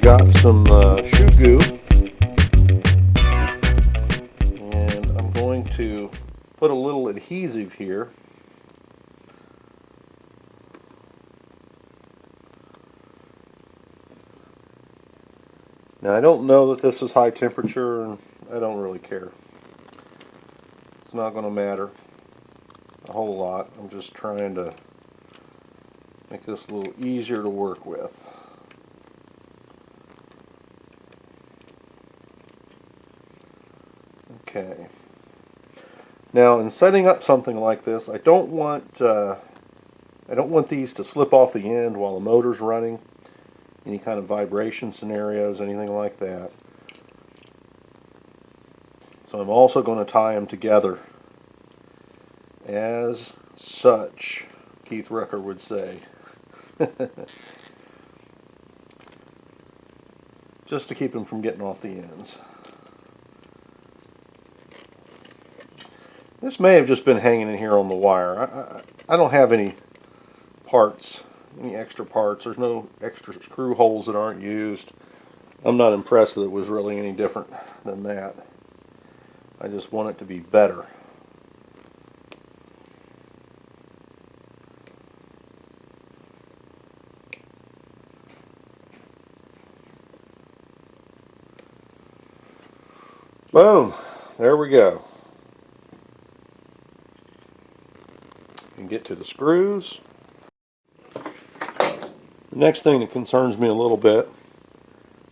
got some shoe goo, and I'm going to put a little adhesive here. Now I don't know that this is high temperature, and I don't really care. It's not going to matter a whole lot. I'm just trying to make this a little easier to work with. Okay. Now, in setting up something like this, I don't want these to slip off the end while the motor's running. Any kind of vibration scenarios, anything like that. So I'm also going to tie them together as such, Keith Rucker would say. Just to keep them from getting off the ends. This may have just been hanging in here on the wire. I don't have any parts, any extra parts. There's no extra screw holes that aren't used. I'm not impressed that it was really any different than that. I just want it to be better. Boom! There we go. And get to the screws. The next thing that concerns me a little bit,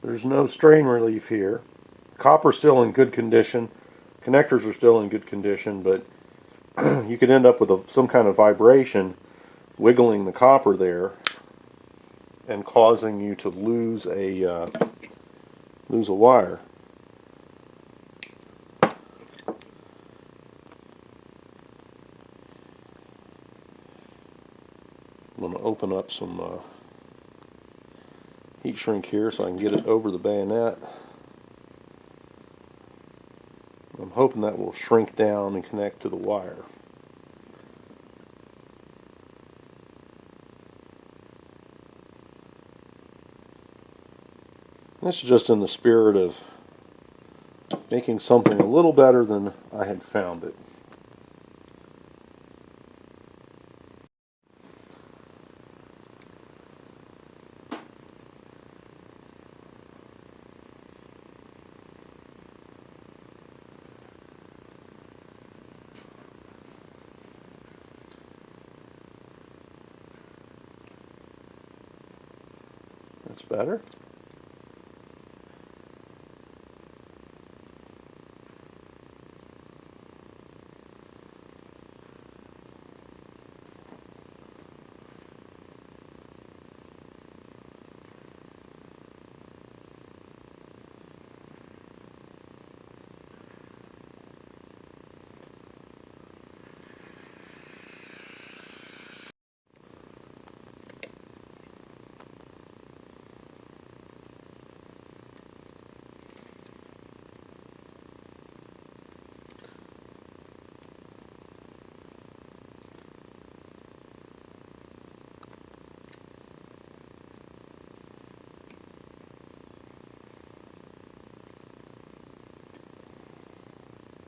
there's no strain relief here. Copper's still in good condition. Connectors are still in good condition, but you could end up with some kind of vibration wiggling the copper there and causing you to lose a wire. I'm going to open up some heat shrink here so I can get it over the bayonet. I'm hoping that will shrink down and connect to the wire. This is just in the spirit of making something a little better than I had found it. That's better.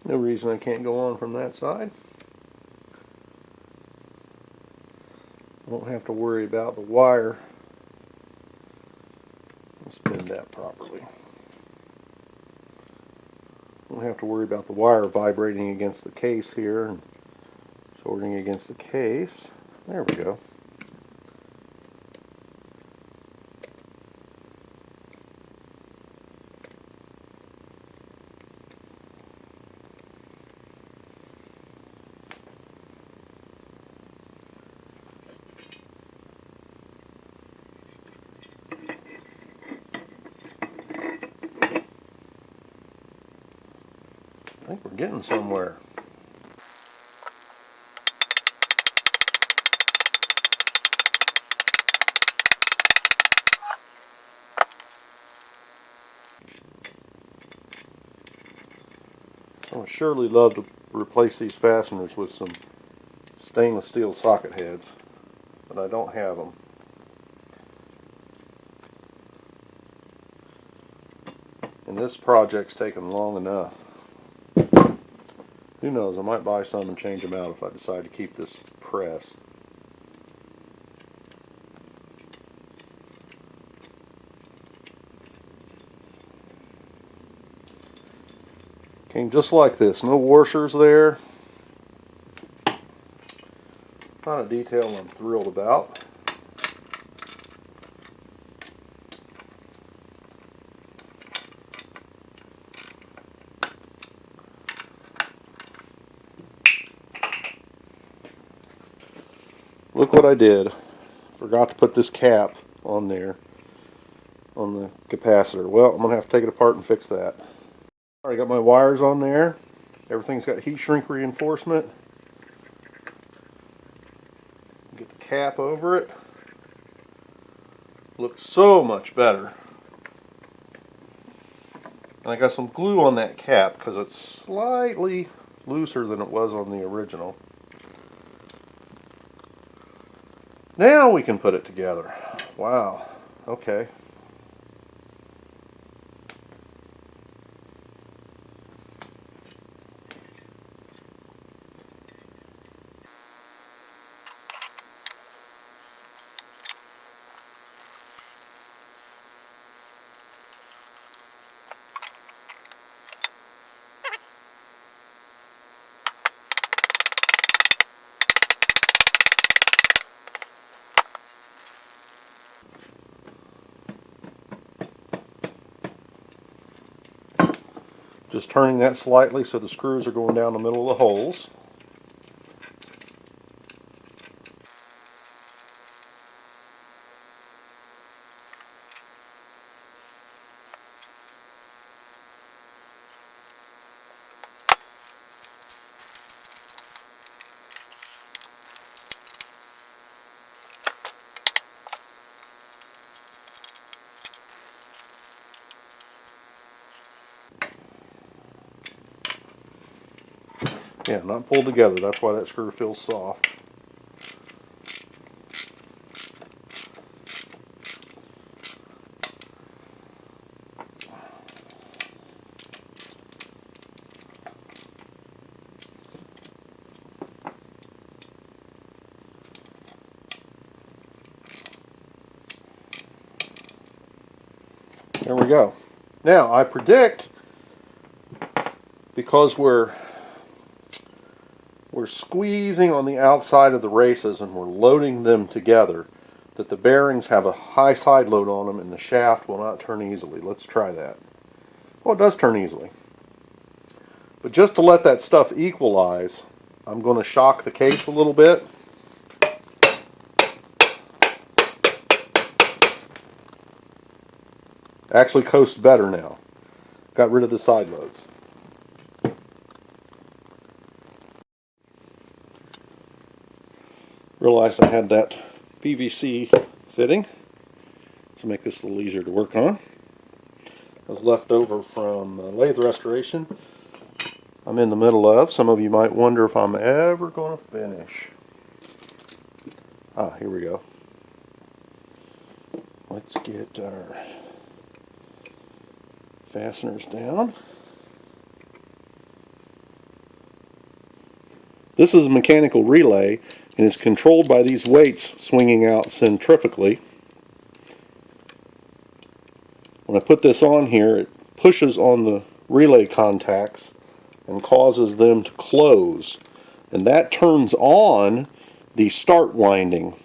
No reason I can't go on from that side. I won't have to worry about the wire. Let's bend that properly. Won't have to worry about the wire vibrating against the case here and shorting against the case. There we go. I think we're getting somewhere. I would surely love to replace these fasteners with some stainless steel socket heads, but I don't have them. this project's taken long enough. Who knows, I might buy some and change them out if I decide to keep this press. Came just like this, no washers there. Not a detail I'm thrilled about. Look what I did. Forgot to put this cap on there, on the capacitor. Well, I'm going to have to take it apart and fix that. Alright, got my wires on there. Everything's got heat shrink reinforcement. Get the cap over it. Looks so much better. And I got some glue on that cap because it's slightly looser than it was on the original. Now we can put it together. Wow. Okay. Just turning that slightly so the screws are going down the middle of the holes. Yeah, not pulled together. That's why that screw feels soft. There we go. Now, I predict, because we're squeezing on the outside of the races and we're loading them together, that the bearings have a high side load on them and the shaft will not turn easily. Let's try that. Well, it does turn easily. But just to let that stuff equalize, I'm going to shock the case a little bit. Actually coasts better now. Got rid of the side loads. Realized I had that PVC fitting to make this a little easier to work on. It was left over from lathe restoration I'm in the middle of. Some of you might wonder if I'm ever going to finish. Ah, here we go. Let's get our fasteners down. This is a mechanical relay and is controlled by these weights swinging out centrifugally. When I put this on here, it pushes on the relay contacts and causes them to close, and that turns on the start winding.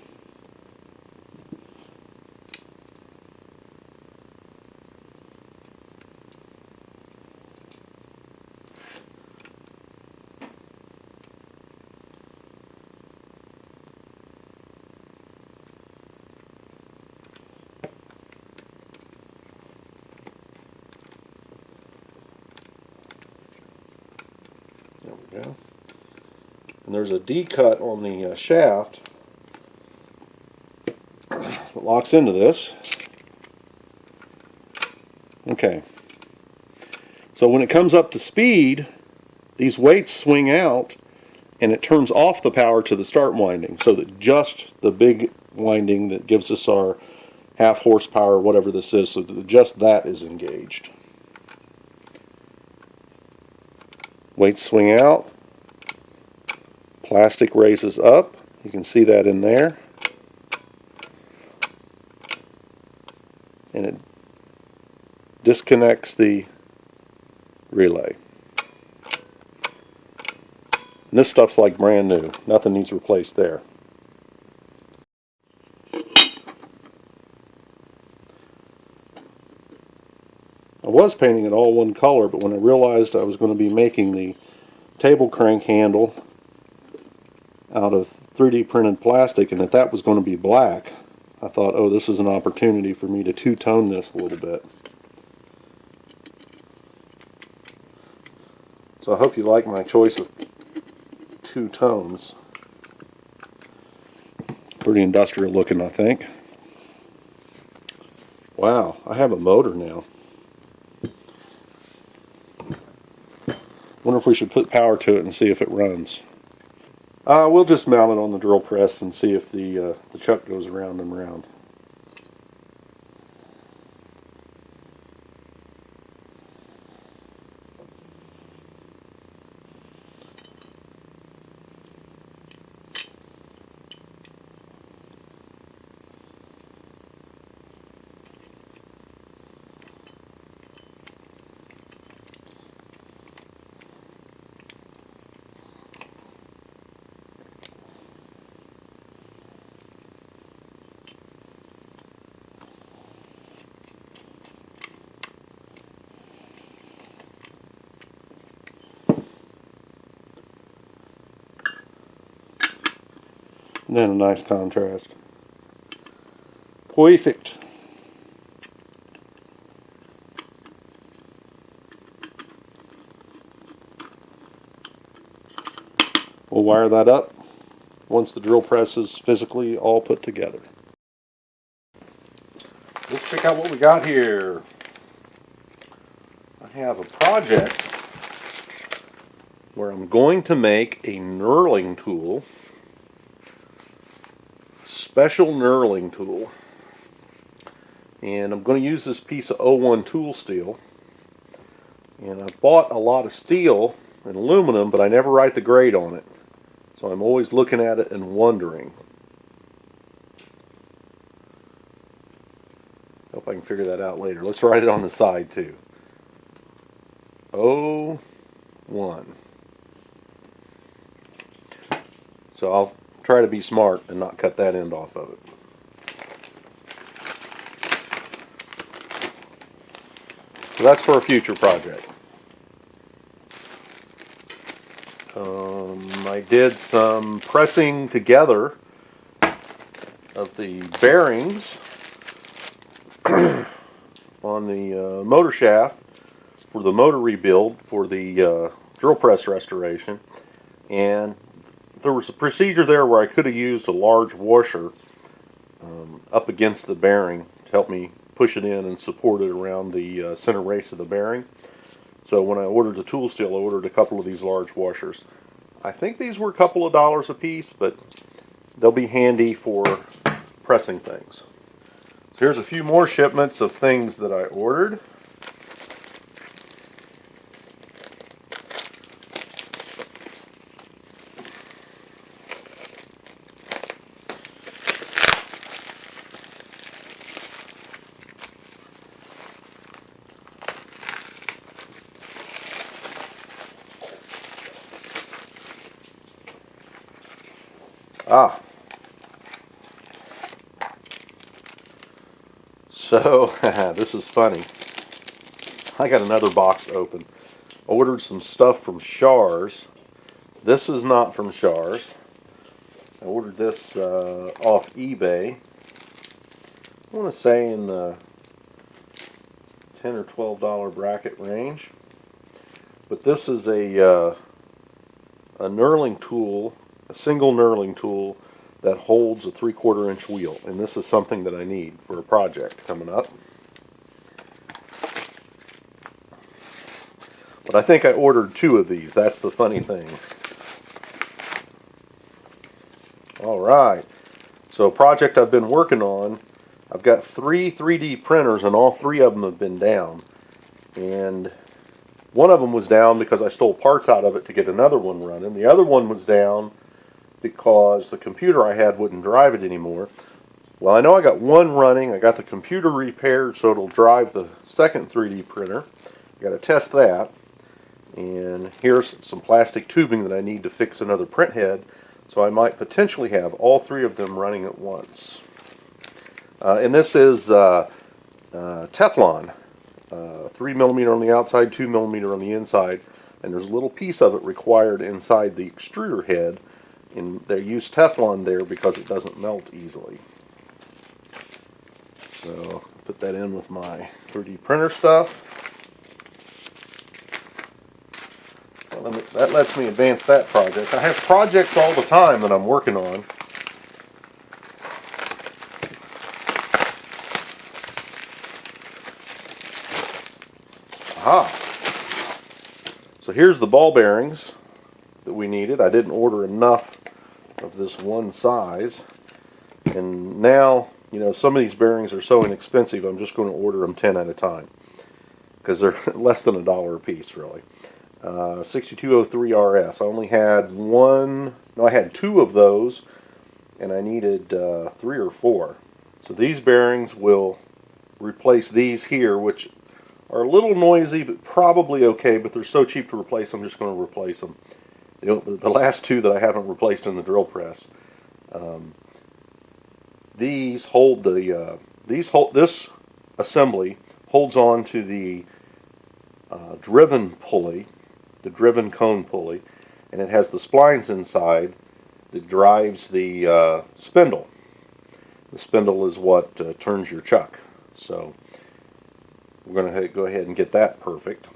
There we go. And there's a D-cut on the shaft that locks into this. Okay. So when it comes up to speed, these weights swing out and it turns off the power to the start winding, so that just the big winding that gives us our half horsepower, whatever this is, so that just that is engaged. Weights swing out. Plastic raises up. You can see that in there. And it disconnects the relay. And this stuff's like brand new. Nothing needs replaced there. I was painting it all one color, but when I realized I was going to be making the table crank handle out of 3D printed plastic and that was going to be black, I thought, oh, this is an opportunity for me to two-tone this a little bit. So I hope you like my choice of two tones. Pretty industrial looking, I think. Wow, I have a motor now. Wonder if we should put power to it and see if it runs. We'll just mount it on the drill press and see if the chuck goes around and around. And then a nice contrast. Perfect. We'll wire that up once the drill press is physically all put together. Let's check out what we got here. I have a project where I'm going to make a knurling tool. Special knurling tool, and I'm going to use this piece of 01 tool steel, and I've bought a lot of steel and aluminum, but I never write the grade on it, so I'm always looking at it and wondering. Hope I can figure that out later. Let's write it on the side too. 01. So I'll try to be smart and not cut that end off of it. So that's for a future project. I did some pressing together of the bearings on the motor shaft for the motor rebuild for the drill press restoration, and there was a procedure there where I could have used a large washer up against the bearing to help me push it in and support it around the center race of the bearing. So when I ordered the tool steel, I ordered a couple of these large washers. I think these were a couple of dollars a piece, but they'll be handy for pressing things. So here's a few more shipments of things that I ordered. So this is funny. I got another box open. Ordered some stuff from Shars. This is not from Shars. I ordered this off eBay. I want to say in the $10 or $12 bracket range. But this is a knurling tool, a single knurling tool that holds a 3/4 inch wheel, and this is something that I need for a project coming up. But I think I ordered 2 of these. That's the funny thing. Alright, so a project I've been working on, I've got 3 3D printers and all 3 of them have been down, and One of them was down because I stole parts out of it to get another one running. The other one was down because the computer I had wouldn't drive it anymore. Well, I know I got one running. I got the computer repaired so it'll drive the second 3D printer. I got to test that. And here's some plastic tubing that I need to fix another print head. So I might potentially have all three of them running at once. And this is Teflon. 3mm on the outside, 2mm on the inside. And there's a little piece of it required inside the extruder head. And they use Teflon there because it doesn't melt easily. So put that in with my 3D printer stuff. So that lets me advance that project. I have projects all the time that I'm working on. Aha! So here's the ball bearings that we needed. I didn't order enough of this one size. And now, you know, some of these bearings are so inexpensive, I'm just going to order them 10 at a time. Because they're less than $1 a piece, really. 6203 RS. I only had I had 2 of those, and I needed 3 or 4. So these bearings will replace these here, which are a little noisy, but probably okay, but they're so cheap to replace, I'm just going to replace them. The last 2 that I haven't replaced in the drill press. These hold the this assembly holds on to the driven pulley, the driven cone pulley, and it has the splines inside that drives the spindle. The spindle is what turns your chuck. So we're going to go ahead and get that perfect.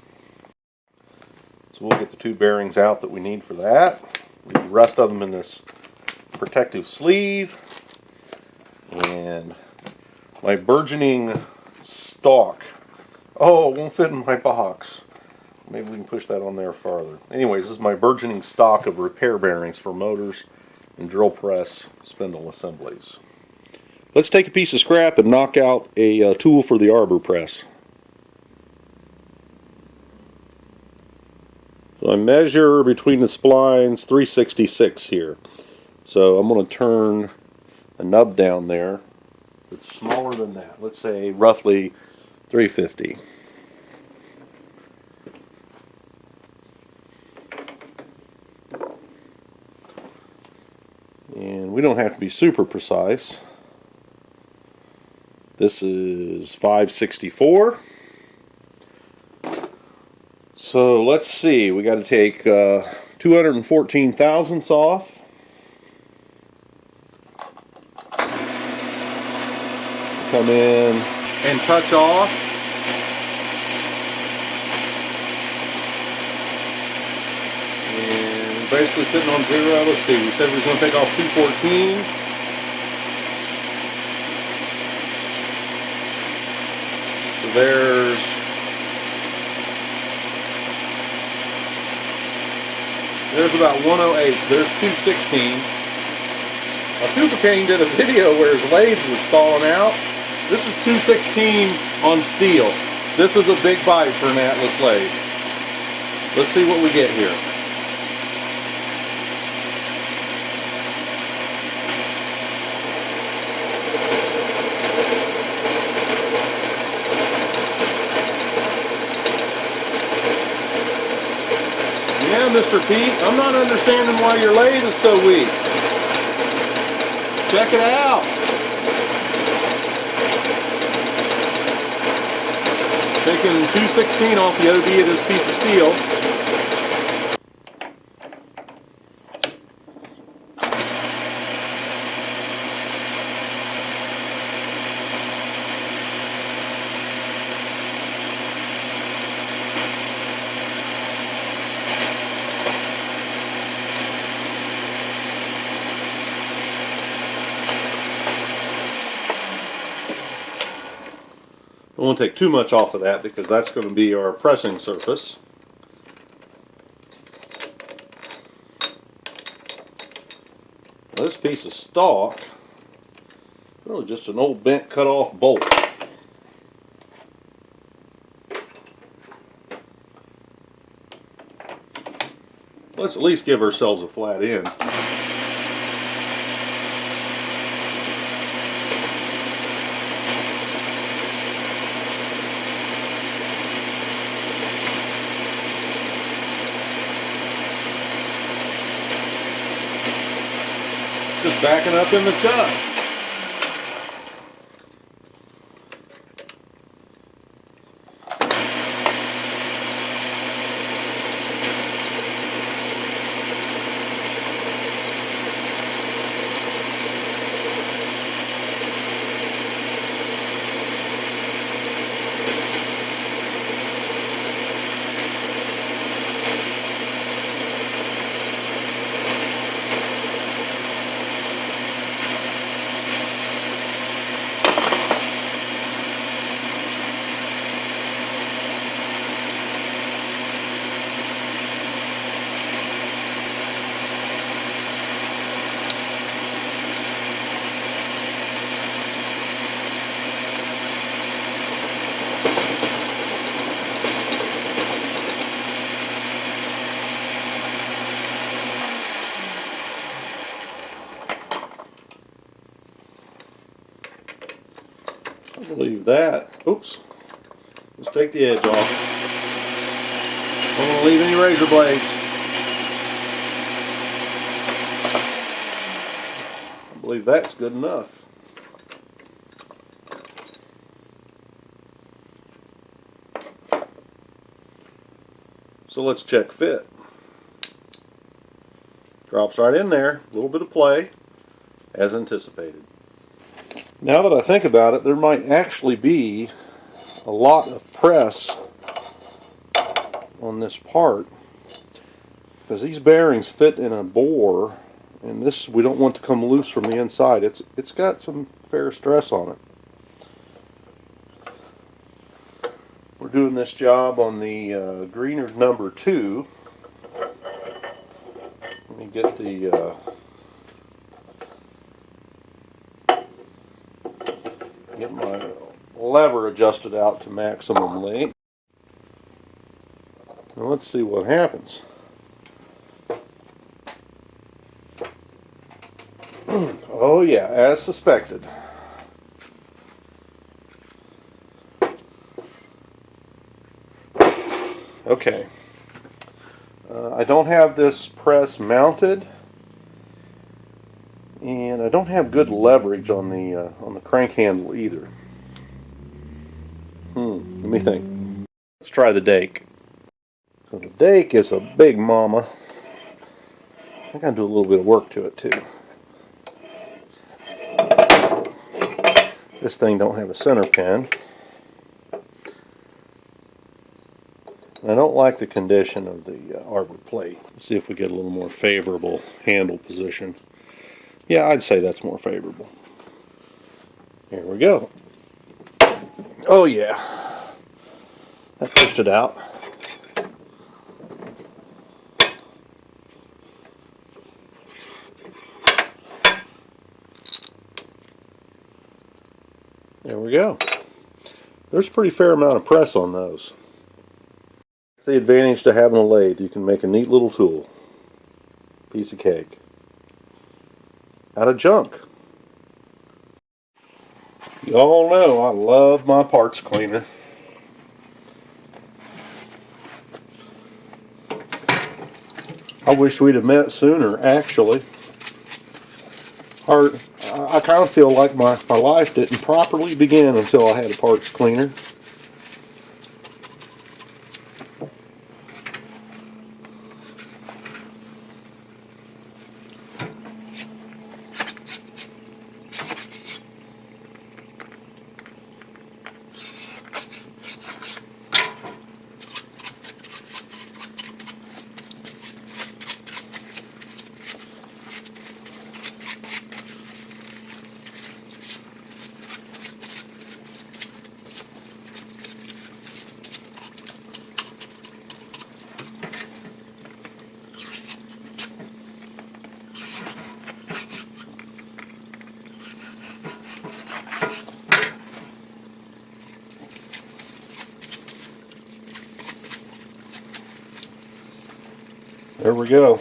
So we'll get the 2 bearings out that we need for that. Leave the rest of them in this protective sleeve. And my burgeoning stalk. Oh, it won't fit in my box. Maybe we can push that on there farther. Anyways, this is my burgeoning stock of repair bearings for motors and drill press spindle assemblies. Let's take a piece of scrap and knock out a tool for the arbor press. So I measure between the splines 366 here. So I'm going to turn a nub down there. It's smaller than that. Let's say roughly 350. And we don't have to be super precise. This is 564. So let's see, we got to take 214 thousandths off. Come in and touch off. And basically sitting on 0. Let's see, we said we were going to take off 214. So there's about 108. So there's 216. Refurb did a video where his lathe was stalling out. This is 216 on steel. This is a big bite for an Atlas lathe. Let's see what we get here. Yeah, Mr. Pete, I'm not understanding why your lathe is so weak. Check it out. Taking 216 off the OD of this piece of steel. I won't take too much off of that because that's going to be our pressing surface. Now this piece of stock, really just an old bent cut off bolt. Let's at least give ourselves a flat end. Just backing up in the chuck. I believe that. Oops. Let's take the edge off. Don't want to leave any razor blades. I believe that's good enough. So let's check fit. Drops right in there. A little bit of play, as anticipated. Now that I think about it, there might actually be a lot of press on this part, because these bearings fit in a bore, and this we don't want to come loose from the inside. It's got some fair stress on it. We're doing this job on the Greener number 2. Let me get the get my lever adjusted out to maximum length. Now let's see what happens. Oh yeah, as suspected. Okay. I don't have this press mounted, and I don't have good leverage on the crank handle either. Let me think. Let's try the dake. So the dake is a big mama. I gotta do a little bit of work to it too. This thing don't have a center pin. I don't like the condition of the arbor plate. Let's see if we get a little more favorable handle position. Yeah, I'd say that's more favorable. Here we go. Oh yeah, that pushed it out. There we go. There's a pretty fair amount of press on those. It's the advantage to having a lathe. You can make a neat little tool. Piece of cake. Out of junk. Y'all know I love my parts cleaner. I wish we'd have met sooner, actually. I kind of feel like my life didn't properly begin until I had a parts cleaner. There we go.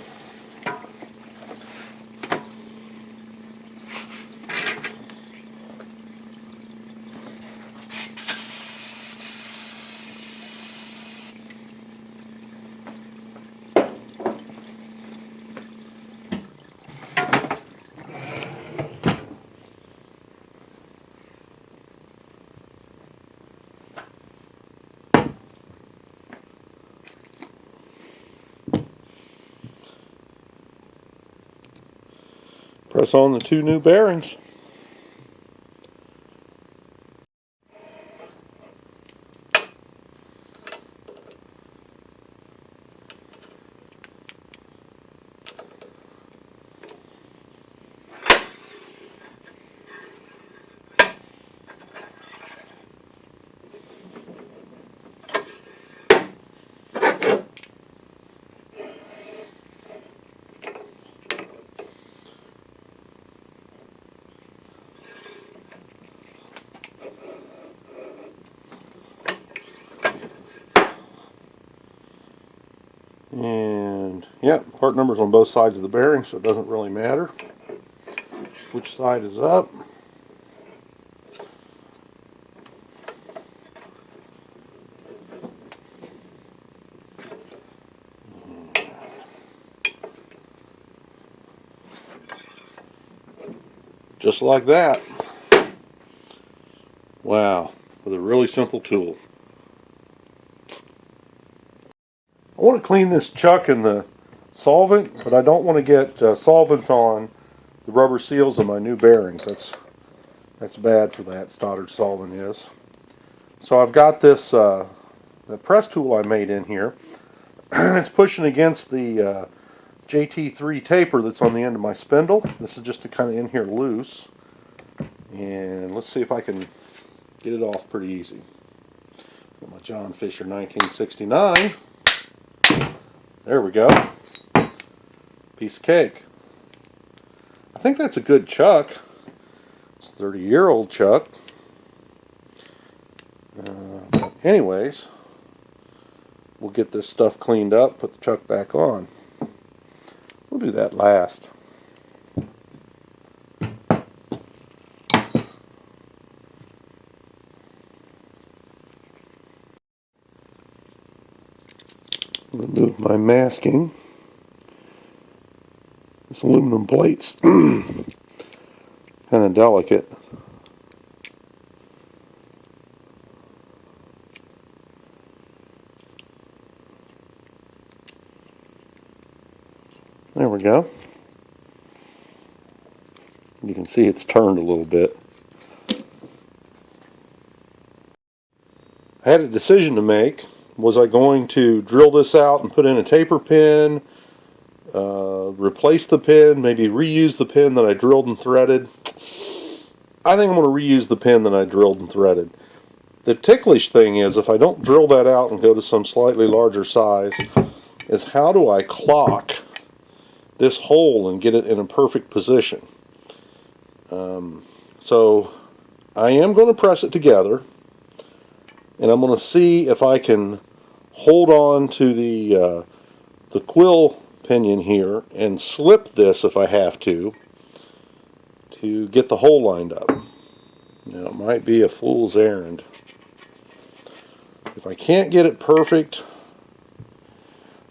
Press on the 2 new bearings. And yeah, part numbers on both sides of the bearing, so it doesn't really matter which side is up. Just like that. Wow, with a really simple tool. I want to clean this chuck in the solvent, but I don't want to get solvent on the rubber seals of my new bearings. That's bad for that, Stoddard solvent is. So I've got this the press tool I made in here, and it's pushing against the JT3 taper that's on the end of my spindle. This is just to kind of in here loose, and let's see if I can get it off pretty easy. Got my John Fisher 1969. There we go. Piece of cake. I think that's a good chuck. It's a 30-year-old chuck. But anyways, we'll get this stuff cleaned up, put the chuck back on. We'll do that last. Remove my masking. This aluminum plate's kind of delicate. There we go. You can see it's turned a little bit. I had a decision to make. Was I going to drill this out and put in a taper pin, replace the pin, maybe reuse the pin that I drilled and threaded? I think I'm going to reuse the pin that I drilled and threaded. The ticklish thing is, if I don't drill that out and go to some slightly larger size, is how do I clock this hole and get it in a perfect position? So I am going to press it together, and I'm going to see if I can hold on to the quill pinion here and slip this if I have to get the hole lined up. Now, it might be a fool's errand. If I can't get it perfect,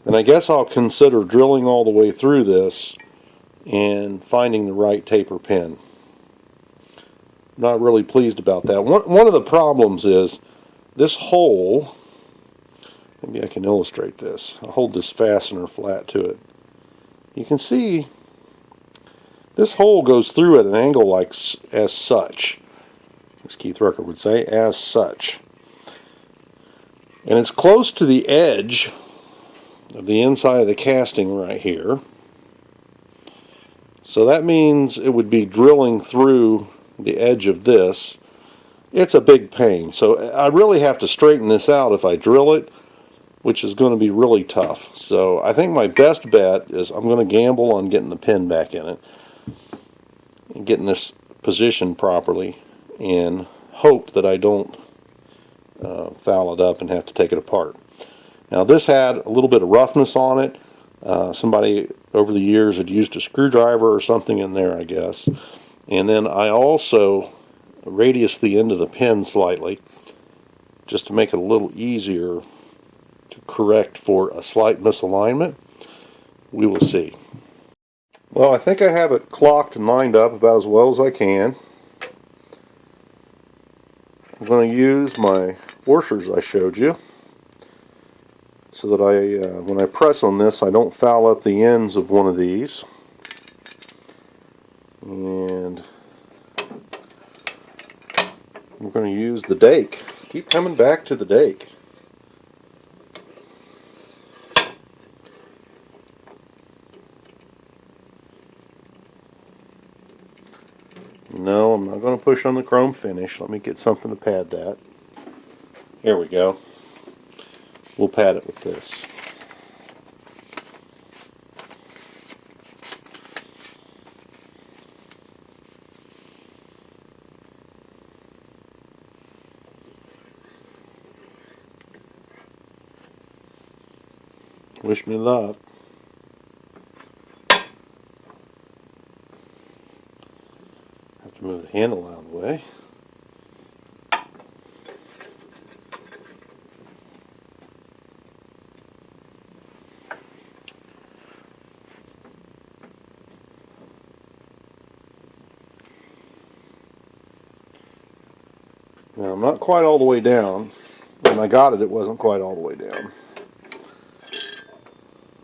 then I guess I'll consider drilling all the way through this and finding the right taper pin. Not really pleased about that. One of the problems is this hole, maybe I can illustrate this. I'll hold this fastener flat to it. You can see this hole goes through at an angle like as such. As Keith Rucker would say, as such. And it's close to the edge of the inside of the casting right here. So that means it would be drilling through the edge of this. It's a big pain. So I really have to straighten this out if I drill it, which is going to be really tough. So I think my best bet is I'm going to gamble on getting the pin back in it and getting this positioned properly and hope that I don't foul it up and have to take it apart. Now this had a little bit of roughness on it. Somebody over the years had used a screwdriver or something in there, I guess. And then I also radiused the end of the pin slightly, just to make it a little easier to correct for a slight misalignment. We will see. Well, I think I have it clocked and lined up about as well as I can. I'm going to use my washers I showed you, so that when I press on this, I don't foul up the ends of one of these. And we're going to use the dake. Keep coming back to the dake. No, I'm not going to push on the chrome finish. Let me get something to pad that. There we go. We'll pad it with this. Wish me luck. Have to move the handle out of the way. Now, I'm not quite all the way down. When I got it, it wasn't quite all the way down.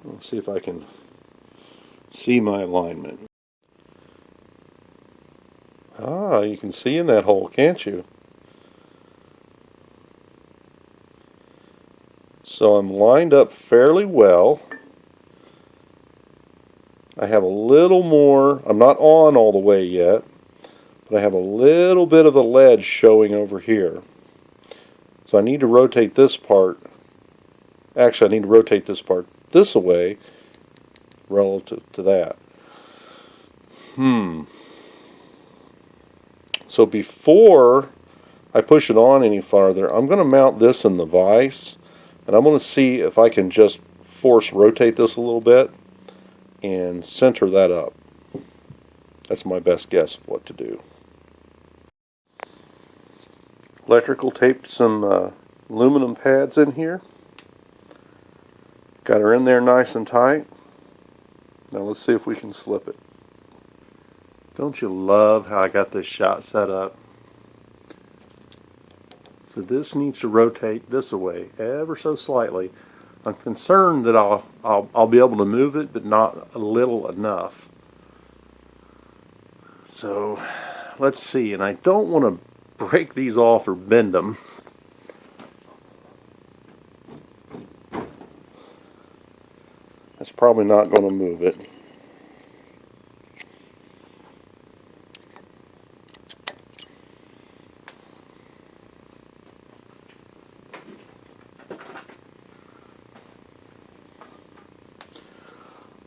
Let's see if I can see my alignment. Ah, you can see in that hole, can't you? So I'm lined up fairly well. I have a little more, I'm not on all the way yet, but I have a little bit of the ledge showing over here. So I need to rotate this part. Actually, I need to rotate this part this way relative to that. So before I push it on any farther, I'm going to mount this in the vise, and I'm going to see if I can just force rotate this a little bit and center that up. That's my best guess of what to do. Electrical taped some aluminum pads in here. Got her in there nice and tight. Now let's see if we can slip it. Don't you love how I got this shot set up? So this needs to rotate this away ever so slightly. I'm concerned that I'll be able to move it, but not a little enough. So let's see, and I don't want to break these off or bend them. That's probably not going to move it.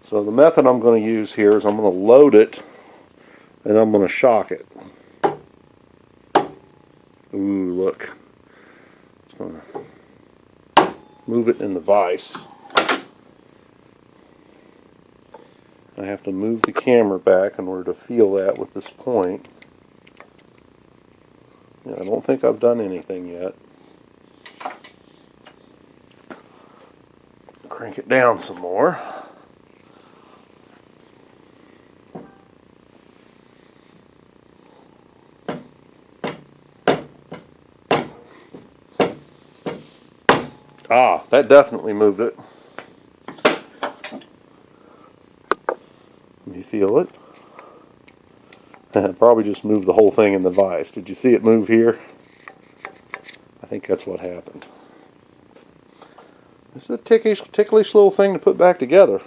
So the method I'm going to use here is I'm going to load it and I'm going to shock it. Ooh, look. It's going to move it in the vise. I have to move the camera back in order to feel that with this point. Yeah, I don't think I've done anything yet. Crank it down some more. Ah, that definitely moved it. Let me feel it. Probably just moved the whole thing in the vise. Did you see it move here? I think that's what happened. This is a ticklish little thing to put back together.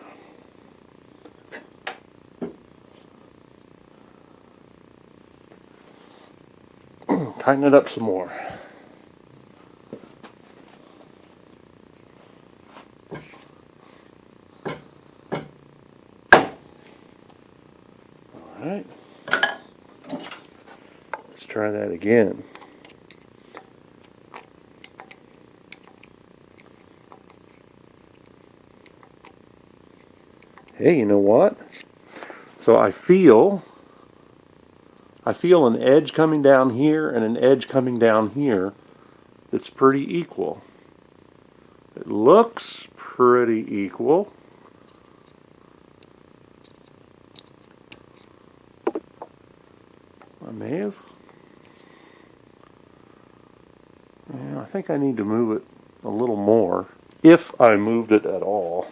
Tighten it up some more. Alright. Let's try that again. Hey, you know what? So I feel an edge coming down here and an edge coming down here that's pretty equal. It looks pretty equal. I may have. Yeah, I think I need to move it a little more, if I moved it at all.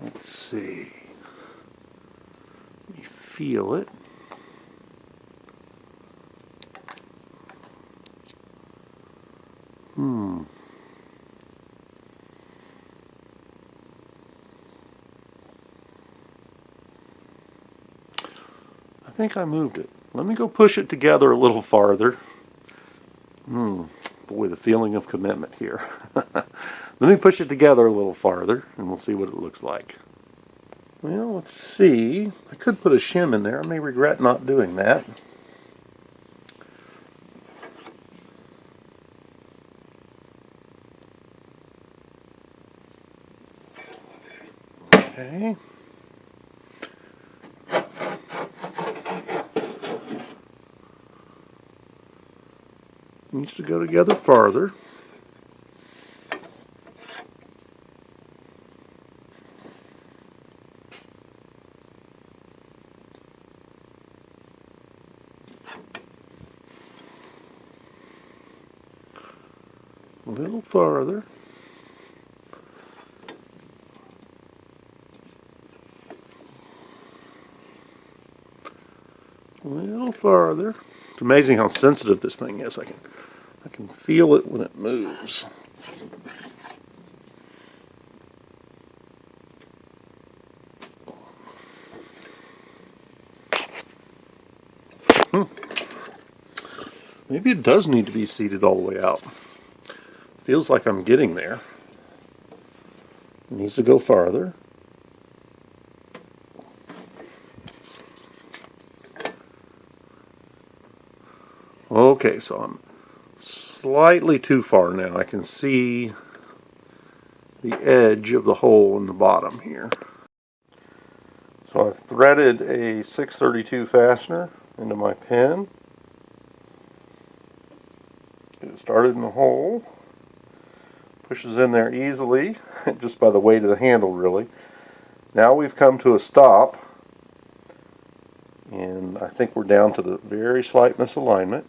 Let's see. Let me feel it. I think I moved it. Let me go push it together a little farther. Boy, the feeling of commitment here. Let me push it together a little farther, and we'll see what it looks like. Well, let's see. I could put a shim in there. I may regret not doing that. Okay. Needs to go together farther. A little farther. A little farther. It's amazing how sensitive this thing is. I can feel it when it moves. Maybe it does need to be seated all the way out. Feels like I'm getting there. It needs to go farther. Okay, so I'm slightly too far now. I can see the edge of the hole in the bottom here. So I've threaded a 632 fastener into my pin. Get it started in the hole. Pushes in there easily, just by the weight of the handle really. Now we've come to a stop, and I think we're down to the very slight misalignment.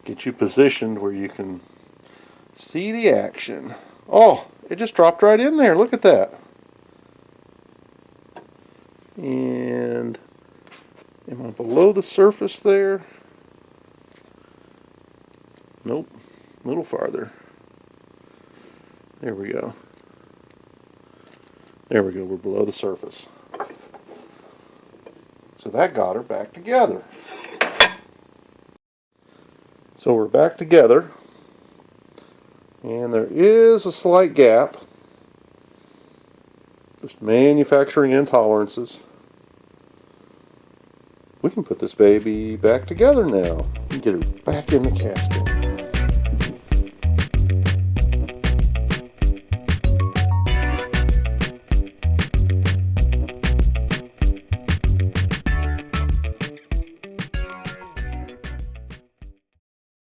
Get you positioned where you can see the action. Oh, it just dropped right in there. Look at that. And am I below the surface there? Nope. A little farther. There we go. There we go. We're below the surface. So that got her back together. So we're back together. And there is a slight gap. Just manufacturing intolerances. We can put this baby back together now and get her back in the casting.